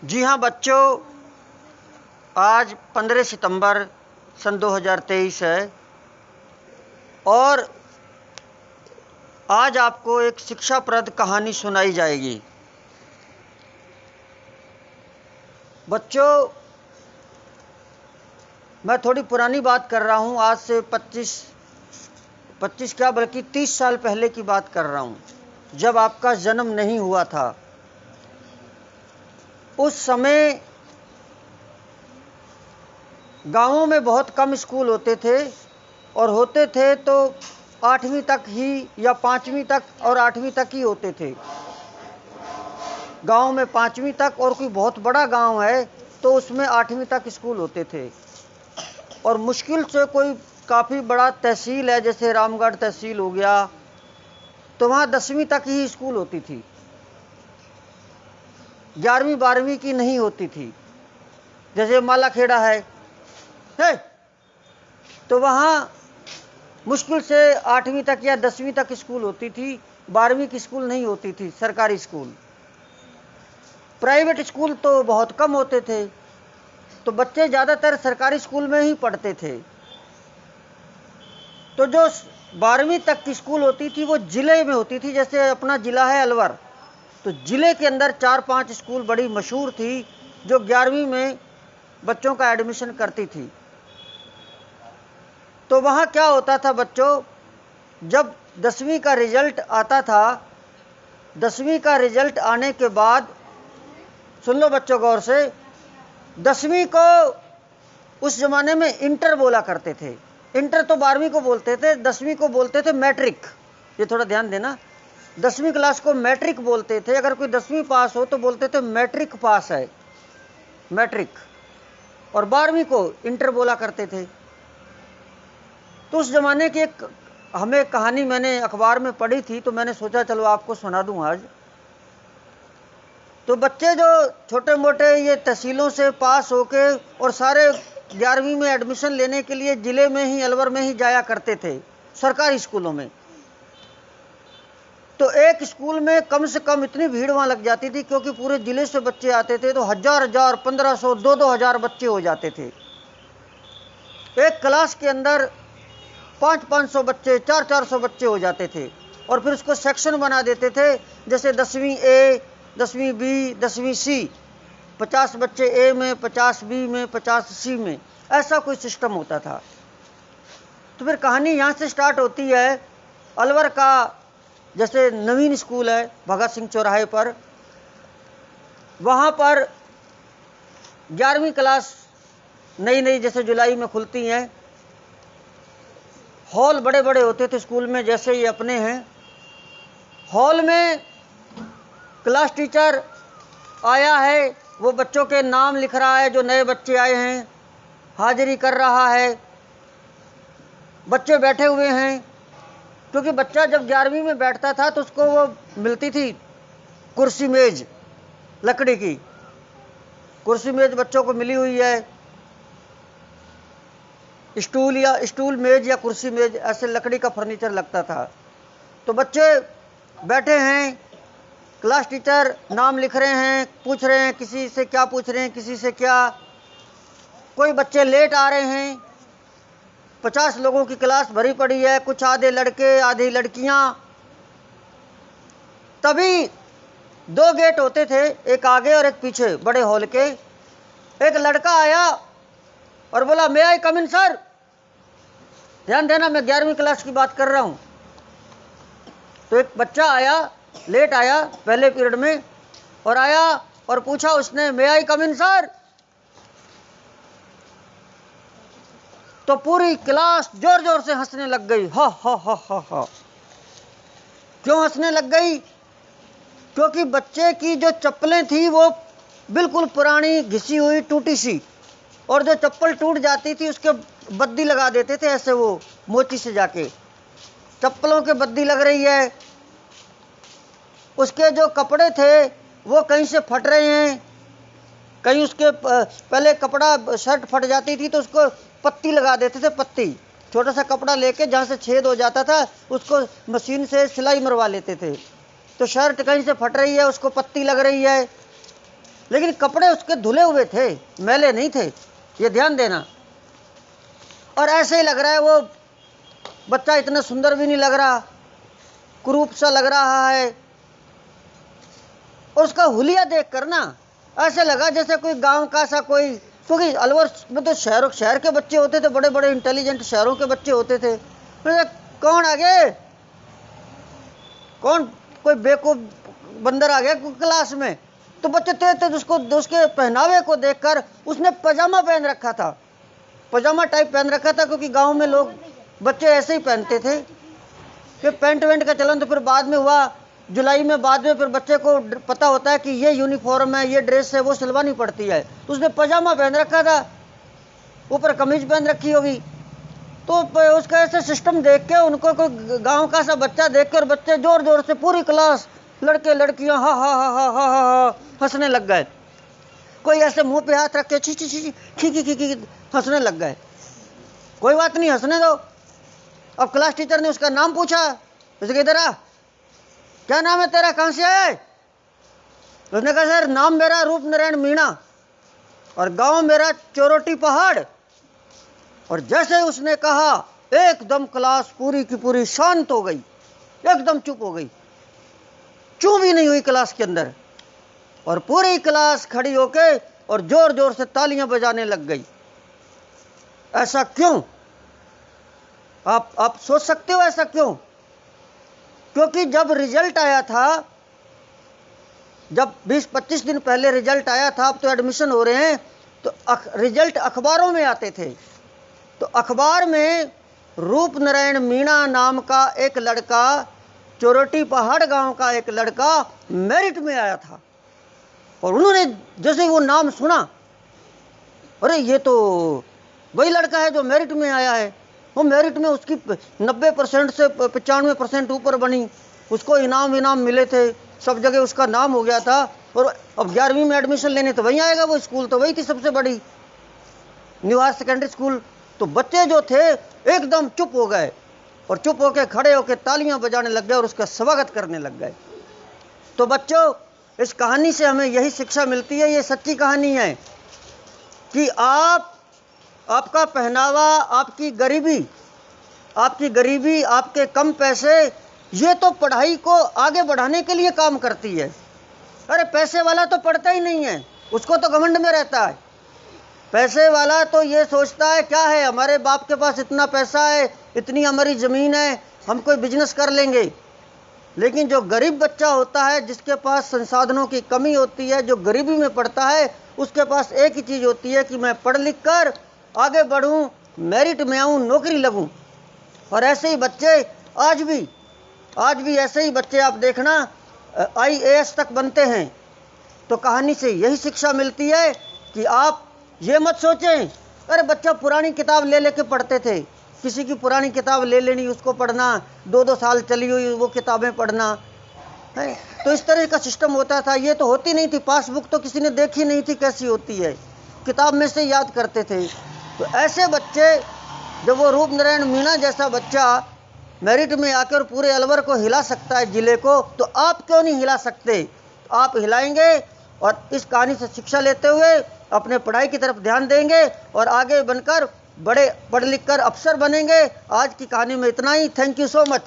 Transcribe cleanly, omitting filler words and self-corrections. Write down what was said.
जी हाँ बच्चों, आज 15 सितंबर सन 2023 है और आज आपको एक शिक्षाप्रद कहानी सुनाई जाएगी। बच्चों, मैं थोड़ी पुरानी बात कर रहा हूँ। आज से 25 क्या बल्कि 30 साल पहले की बात कर रहा हूँ, जब आपका जन्म नहीं हुआ था। उस समय गांवों में बहुत कम स्कूल होते थे और होते थे तो 8वीं तक ही या 5वीं तक और 8वीं तक ही होते थे। गांव में 5वीं तक और कोई बहुत बड़ा गांव है तो उसमें 8वीं तक स्कूल होते थे। और मुश्किल से कोई काफ़ी बड़ा तहसील है, जैसे रामगढ़ तहसील हो गया, तो वहाँ 10वीं तक ही स्कूल होती थी, 11वीं 12वीं की नहीं होती थी। जैसे मालाखेड़ा है तो वहाँ मुश्किल से 8वीं तक या 10वीं तक स्कूल होती थी, 12वीं की स्कूल नहीं होती थी। सरकारी स्कूल, प्राइवेट स्कूल तो बहुत कम होते थे, तो बच्चे ज़्यादातर सरकारी स्कूल में ही पढ़ते थे। तो जो 12वीं तक की स्कूल होती थी वो ज़िले में होती थी। जैसे अपना ज़िला है अलवर, तो ज़िले के अंदर 4-5 स्कूल बड़ी मशहूर थी जो 11वीं में बच्चों का एडमिशन करती थी। तो वहाँ क्या होता था बच्चों, जब 10वीं का रिजल्ट आता था, 10वीं का रिजल्ट आने के बाद, सुन लो बच्चों गौर से, 10वीं को उस ज़माने में इंटर बोला करते थे। इंटर तो 12वीं को बोलते थे, 10वीं को बोलते थे मैट्रिक। ये थोड़ा ध्यान देना, 10वीं क्लास को मैट्रिक बोलते थे। अगर कोई 10वीं पास हो तो बोलते थे मैट्रिक पास है, मैट्रिक। और 12वीं को इंटर बोला करते थे। तो उस ज़माने की एक हमें कहानी मैंने अखबार में पढ़ी थी, तो मैंने सोचा चलो आपको सुना दूं आज। तो बच्चे जो छोटे मोटे ये तहसीलों से पास होके और सारे 11वीं में एडमिशन लेने के लिए ज़िले में ही, अलवर में ही जाया करते थे सरकारी स्कूलों में। तो एक स्कूल में कम से कम इतनी भीड़ वहाँ लग जाती थी, क्योंकि पूरे ज़िले से बच्चे आते थे, तो 1000 1500 2-2 हज़ार बच्चे हो जाते थे। एक क्लास के अंदर 500-500 बच्चे, 400-400 बच्चे हो जाते थे। और फिर उसको सेक्शन बना देते थे, जैसे 10वीं ए, 10वीं बी, 10वीं सी। 50 बच्चे ए में, 50 बी में, 50 सी में, ऐसा कोई सिस्टम होता था। तो फिर कहानी यहाँ से स्टार्ट होती है। अलवर का जैसे नवीन स्कूल है भगत सिंह चौराहे पर, वहाँ पर 11वीं क्लास नई नई जैसे जुलाई में खुलती हैं। हॉल बड़े बड़े होते थे स्कूल में, जैसे ये अपने हैं। हॉल में क्लास टीचर आया है, वो बच्चों के नाम लिख रहा है, जो नए बच्चे आए हैं, हाजिरी कर रहा है। बच्चे बैठे हुए हैं, क्योंकि बच्चा जब 11वीं में बैठता था तो उसको वो मिलती थी कुर्सी मेज, लकड़ी की कुर्सी मेज बच्चों को मिली हुई है। स्टूल मेज या कुर्सी मेज, ऐसे लकड़ी का फर्नीचर लगता था। तो बच्चे बैठे हैं, क्लास टीचर नाम लिख रहे हैं, पूछ रहे हैं, किसी से क्या पूछ रहे हैं, किसी से क्या। कोई बच्चे लेट आ रहे हैं। 50 लोगों की क्लास भरी पड़ी है, कुछ आधे लड़के आधी लड़कियां। तभी 2 गेट होते थे, एक आगे और एक पीछे, बड़े हॉल के। एक लड़का आया और बोला, मे आई कम इन सर। ध्यान देना, मैं 11वीं क्लास की बात कर रहा हूं। तो एक बच्चा आया, लेट आया पहले पीरियड में, और आया और पूछा उसने, मे आई कम इन सर। तो पूरी क्लास जोर जोर से हंसने लग गई। हा हा हा हा हा। क्यों हंसने लग गई? क्योंकि बच्चे की जो चप्पलें थी वो बिल्कुल पुरानी, घिसी हुई, टूटी सी, और जो चप्पल टूट जाती थी उसके बद्दी लगा देते थे ऐसे, वो मोची से जाके चप्पलों के बद्दी लग रही है। उसके जो कपड़े थे वो कहीं से फट रहे हैं, कहीं उसके पहले कपड़ा शर्ट फट जाती थी तो उसको पत्ती लगा देते थे। पत्ती, छोटा सा कपड़ा लेके जहाँ से छेद हो जाता था उसको मशीन से सिलाई मरवा लेते थे। तो शर्ट कहीं से फट रही है, उसको पत्ती लग रही है। लेकिन कपड़े उसके धुले हुए थे, मैले नहीं थे, ये ध्यान देना। और ऐसे ही लग रहा है वो बच्चा, इतना सुंदर भी नहीं लग रहा, कुरूप सा लग रहा है। और उसका हुलिया देख कर ना ऐसे लगा जैसे कोई गांव का सा कोई, क्योंकि अलवर में तो शहर के बच्चे होते थे, बड़े बड़े इंटेलिजेंट शहरों के बच्चे होते थे। कौन आ गए, कौन कोई बेवकूफ बंदर आ गया क्लास में। तो बच्चे तेज तेज उसके पहनावे को देखकर, उसने पजामा पहन रखा था, पजामा टाइप पहन रखा था, क्योंकि गांव में लोग बच्चे ऐसे ही पहनते थे। फिर पैंट वैंट का चलन तो फिर बाद में हुआ, जुलाई में बाद में फिर बच्चे को पता होता है कि ये यूनिफॉर्म है, ये ड्रेस है, वो सिलवानी पड़ती है। तो उसने पजामा पहन रखा था, ऊपर कमीज पहन रखी होगी। तो उसका ऐसे सिस्टम देख के उनको, कोई गांव का सा बच्चा देख कर बच्चे जोर जोर से, पूरी क्लास लड़के लड़कियां हा हा हा हा हा हा हंसने लग गए। कोई ऐसे मुंह पे हाथ रख के छी छी छी खी खी खी हंसने लग गए। कोई बात नहीं, हंसने दो। अब क्लास टीचर ने उसका नाम पूछा, उसके इधर आ, क्या नाम है तेरा, कहां से है? उसने कहा सर नाम मेरा रूप नारायण मीणा और गांव मेरा चोरोटी पहाड़। और जैसे उसने कहा एकदम क्लास पूरी की पूरी शांत हो गई, एकदम चुप हो गई, चूं भी नहीं हुई क्लास के अंदर। और पूरी क्लास खड़ी होके और जोर जोर से तालियां बजाने लग गई। ऐसा क्यों? आप सोच सकते हो ऐसा क्यों? क्योंकि जब रिजल्ट आया था, जब 20-25 दिन पहले रिजल्ट आया था, अब तो एडमिशन हो रहे हैं, तो रिजल्ट अखबारों में आते थे। तो अखबार में रूप नारायण मीणा नाम का एक लड़का, चोरोटी पहाड़ गांव का एक लड़का मेरिट में आया था। और उन्होंने जैसे वो नाम सुना, अरे ये तो वही लड़का है जो मेरिट में आया है। वो मेरिट में उसकी 90% से 95% ऊपर बनी, उसको इनाम मिले थे, सब जगह उसका नाम हो गया था। और अब 11वीं में एडमिशन लेने तो वहीं आएगा, वो स्कूल तो वही थी सबसे बड़ी, न्यू हायर सेकेंडरी स्कूल। तो बच्चे जो थे एकदम चुप हो गए और चुप होकर खड़े होकर तालियां बजाने लग गए और उसका स्वागत करने लग गए। तो बच्चों, इस कहानी से हमें यही शिक्षा मिलती है, ये सच्ची कहानी है कि आपका पहनावा, आपकी गरीबी, आपके कम पैसे, ये तो पढ़ाई को आगे बढ़ाने के लिए काम करती है। अरे पैसे वाला तो पढ़ता ही नहीं है, उसको तो घमंड में रहता है। पैसे वाला तो ये सोचता है क्या है, हमारे बाप के पास इतना पैसा है, इतनी हमारी ज़मीन है, हम कोई बिजनेस कर लेंगे। लेकिन जो गरीब बच्चा होता है, जिसके पास संसाधनों की कमी होती है, जो गरीबी में पढ़ता है, उसके पास एक ही चीज़ होती है कि मैं पढ़ लिख कर आगे बढ़ूं, मेरिट में आऊं, नौकरी लगूं। और ऐसे ही बच्चे आज भी ऐसे ही बच्चे आप देखना IAS तक बनते हैं। तो कहानी से यही शिक्षा मिलती है कि आप ये मत सोचें, अरे बच्चा पुरानी किताब ले लेके पढ़ते थे, किसी की पुरानी किताब ले लेनी, उसको पढ़ना, 2-2 साल चली हुई वो किताबें पढ़ना है। तो इस तरह का सिस्टम होता था, ये तो होती नहीं थी। पासबुक तो किसी ने देखी नहीं थी कैसी होती है, किताब में से याद करते थे। तो ऐसे बच्चे, जब वो रूप नारायण मीणा जैसा बच्चा मेरिट में आकर पूरे अलवर को हिला सकता है, जिले को, तो आप क्यों नहीं हिला सकते? आप हिलाएंगे और इस कहानी से शिक्षा लेते हुए अपने पढ़ाई की तरफ ध्यान देंगे और आगे बनकर बड़े पढ़ लिख कर अफसर बनेंगे। आज की कहानी में इतना ही। Thank you so much.